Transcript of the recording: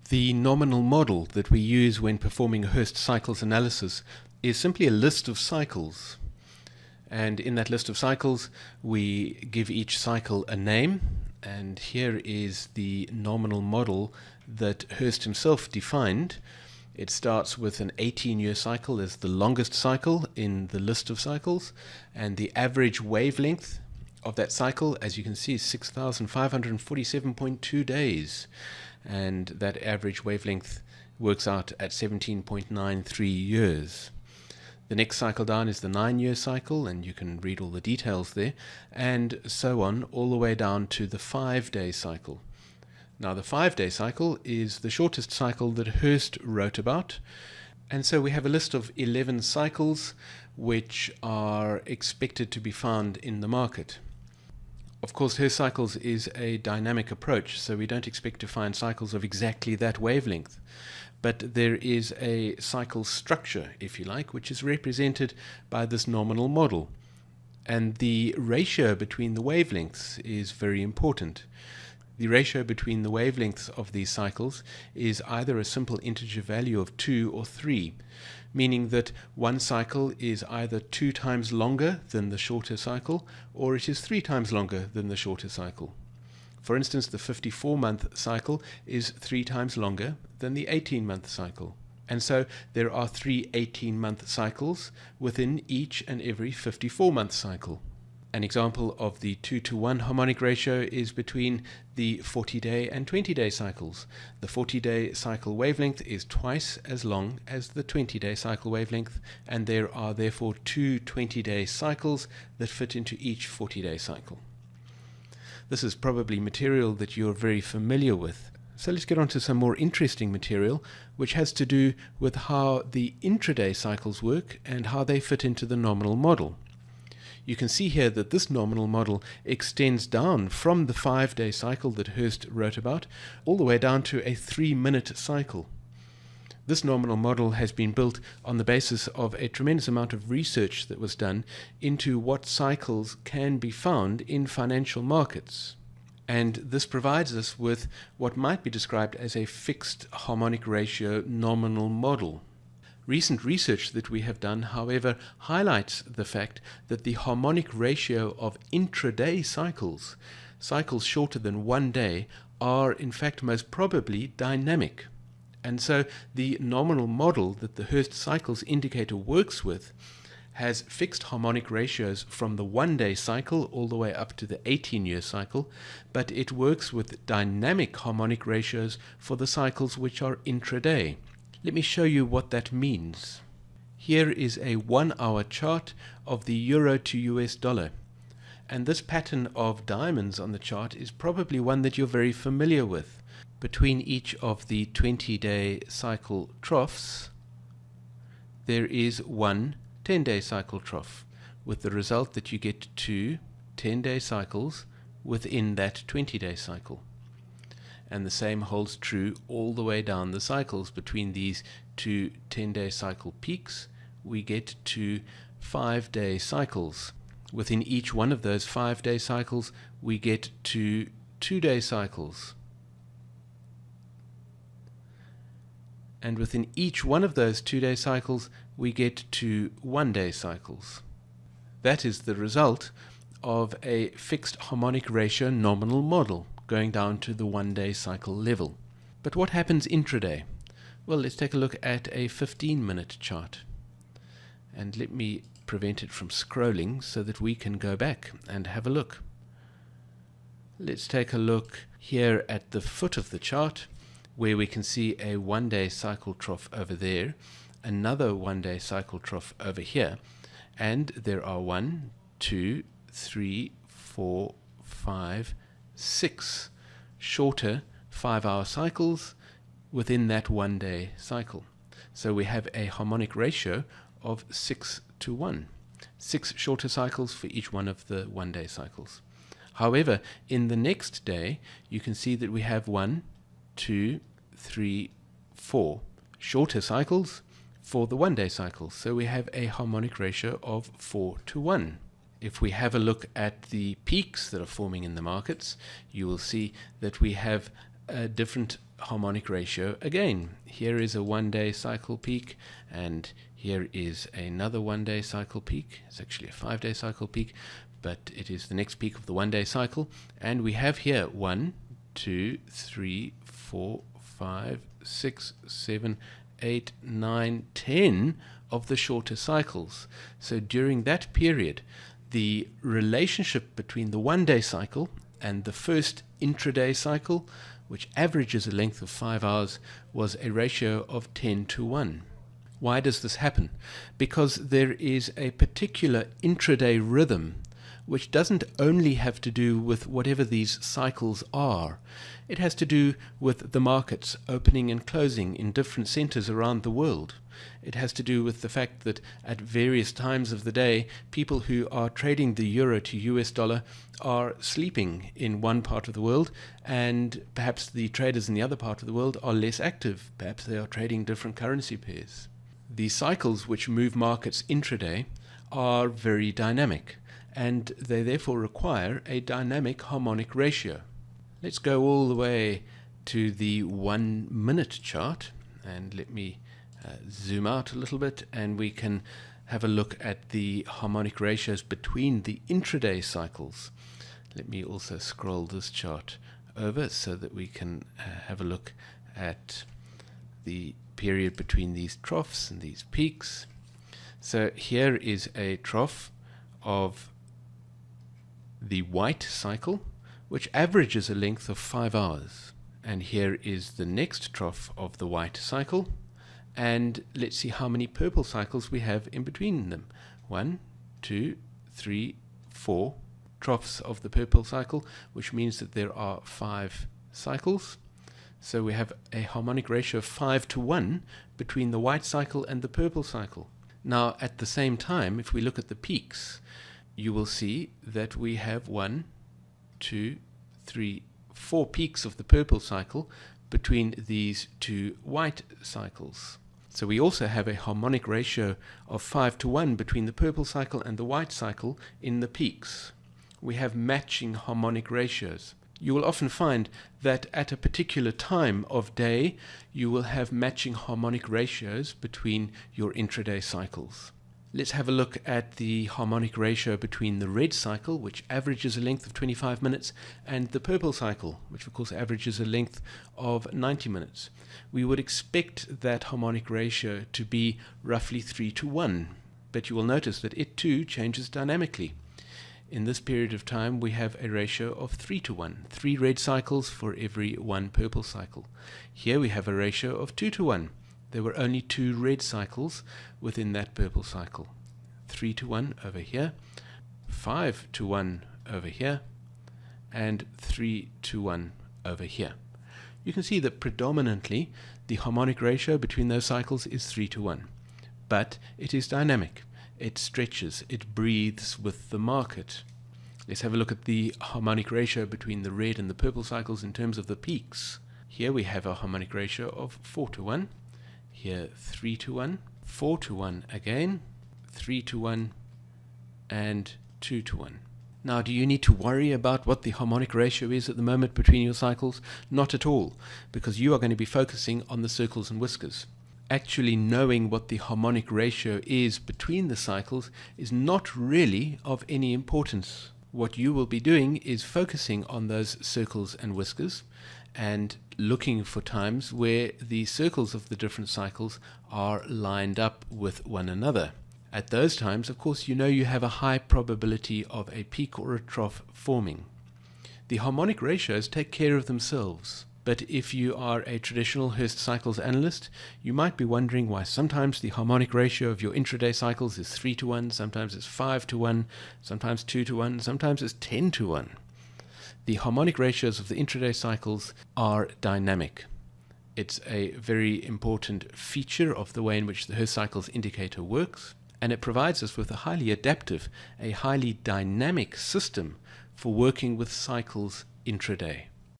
The nominal model that we use when performing Hurst Cycles analysis is simply a list of cycles. And in that list of cycles, we give each cycle a name. And here is the nominal model that Hurst himself defined. It starts with an 18-year cycle as the longest cycle in the list of cycles. And the average wavelength of that cycle, as you can see, is 6,547.2 days. And that average wavelength works out at 17.93 years. The next cycle down is the 9-year cycle, and you can read all the details there, and so on, all the way down to the 5-day cycle. Now, the 5-day cycle is the shortest cycle that Hurst wrote about, and so we have a list of 11 cycles which are expected to be found in the market. Of course, Hurst Cycles is a dynamic approach, so we don't expect to find cycles of exactly that wavelength. But there is a cycle structure, if you like, which is represented by this nominal model. And the ratio between the wavelengths is very important. The ratio between the wavelengths of these cycles is either a simple integer value of 2 or 3, meaning that one cycle is either 2 times longer than the shorter cycle, or it is 3 times longer than the shorter cycle. For instance, the 54-month cycle is 3 times longer than the 18-month cycle. And so there are 3 18-month cycles within each and every 54-month cycle. An example of the 2-to-1 harmonic ratio is between the 40-day and 20-day cycles. The 40-day cycle wavelength is twice as long as the 20-day cycle wavelength, and there are therefore 2 20-day cycles that fit into each 40-day cycle. This is probably material that you're very familiar with. So let's get on to some more interesting material, which has to do with how the intraday cycles work and how they fit into the nominal model. You can see here that this nominal model extends down from the 5-day cycle that Hurst wrote about all the way down to a 3-minute cycle. This nominal model has been built on the basis of a tremendous amount of research that was done into what cycles can be found in financial markets. And this provides us with what might be described as a fixed harmonic ratio nominal model. Recent research that we have done, however, highlights the fact that the harmonic ratio of intraday cycles, cycles shorter than 1 day, are in fact most probably dynamic. And so the nominal model that the Hurst Cycles indicator works with has fixed harmonic ratios from the 1-day cycle all the way up to the 18-year cycle, but it works with dynamic harmonic ratios for the cycles which are intraday. Let me show you what that means. Here is a 1-hour chart of the euro to US dollar. And this pattern of diamonds on the chart is probably one that you're very familiar with. Between each of the 20-day cycle troughs, there is one 10-day cycle trough, with the result that you get 2 10-day cycles within that 20-day cycle. And the same holds true all the way down the cycles. Between these 2 10-day cycle peaks, we get 2 5-day cycles. Within each one of those 5-day cycles, we get 2 2-day cycles. And within each one of those 2-day cycles, we get 2 1-day cycles. That is the result of a fixed harmonic ratio nominal model, going down to the 1-day cycle level. But what happens intraday? Well, let's take a look at a 15-minute chart. And let me prevent it from scrolling so that we can go back and have a look. Let's take a look here at the foot of the chart, where we can see a 1-day cycle trough over there, another 1-day cycle trough over here, and there are 1, 2, 3, 4, 5, 6 shorter 5-hour cycles within that 1-day cycle. So we have a harmonic ratio of 6-to-1. 6 shorter cycles for each one of the 1-day cycles. However, in the next day, you can see that we have 1, 2, 3, 4 shorter cycles for the 1-day cycle. So we have a harmonic ratio of 4-to-1. If we have a look at the peaks that are forming in the markets, you will see that we have a different harmonic ratio again. Here is a 1-day cycle peak, and here is another 1-day cycle peak. It's actually a 5-day cycle peak, but it is the next peak of the 1-day cycle. And we have here 1, 2, 3, 4, 5, 6, 7, 8, 9, 10 of the shorter cycles. So during that period, the relationship between the 1-day cycle and the first intraday cycle, which averages a length of 5 hours, was a ratio of 10:1. Why does this happen? Because there is a particular intraday rhythm which doesn't only have to do with whatever these cycles are. It has to do with the markets opening and closing in different centers around the world. It has to do with the fact that at various times of the day, people who are trading the euro to US dollar are sleeping in one part of the world, and perhaps the traders in the other part of the world are less active. Perhaps they are trading different currency pairs. The cycles which move markets intraday are very dynamic, and they therefore require a dynamic harmonic ratio. Let's go all the way to the 1-minute chart, and let me zoom out a little bit, and we can have a look at the harmonic ratios between the intraday cycles. Let me also scroll this chart over so that we can have a look at the period between these troughs and these peaks. So here is a trough of the white cycle, which averages a length of 5 hours. And here is the next trough of the white cycle. And let's see how many purple cycles we have in between them. 1, 2, 3, 4 troughs of the purple cycle, which means that there are 5 cycles. So we have a harmonic ratio of 5:1 between the white cycle and the purple cycle. Now, at the same time, if we look at the peaks, you will see that we have 1, 2, 3, 4 peaks of the purple cycle between these two white cycles. So we also have a harmonic ratio of 5:1 between the purple cycle and the white cycle in the peaks. We have matching harmonic ratios. You will often find that at a particular time of day, you will have matching harmonic ratios between your intraday cycles. Let's have a look at the harmonic ratio between the red cycle, which averages a length of 25 minutes, and the purple cycle, which of course averages a length of 90 minutes. We would expect that harmonic ratio to be roughly 3:1, but you will notice that it too changes dynamically. In this period of time, we have a ratio of 3:1, 3 red cycles for every 1 purple cycle. Here we have a ratio of 2:1. There were only 2 red cycles within that purple cycle. 3:1 over here, 5:1 over here, and 3:1 over here. You can see that predominantly the harmonic ratio between those cycles is 3:1, but it is dynamic. It stretches, it breathes with the market. Let's have a look at the harmonic ratio between the red and the purple cycles in terms of the peaks. Here we have a harmonic ratio of 4:1, here 3:1, 4:1 again, 3:1, and 2:1. Now, do you need to worry about what the harmonic ratio is at the moment between your cycles? Not at all, because you are going to be focusing on the circles and whiskers. Actually knowing what the harmonic ratio is between the cycles is not really of any importance. What you will be doing is focusing on those circles and whiskers and looking for times where the circles of the different cycles are lined up with one another. At those times, of course, you know you have a high probability of a peak or a trough forming. The harmonic ratios take care of themselves. But if you are a traditional Hurst Cycles analyst, you might be wondering why sometimes the harmonic ratio of your intraday cycles is 3:1, sometimes it's 5:1, sometimes 2:1, sometimes it's 10:1. The harmonic ratios of the intraday cycles are dynamic. It's a very important feature of the way in which the Hurst Cycles indicator works, and it provides us with a highly adaptive, a highly dynamic system for working with cycles intraday.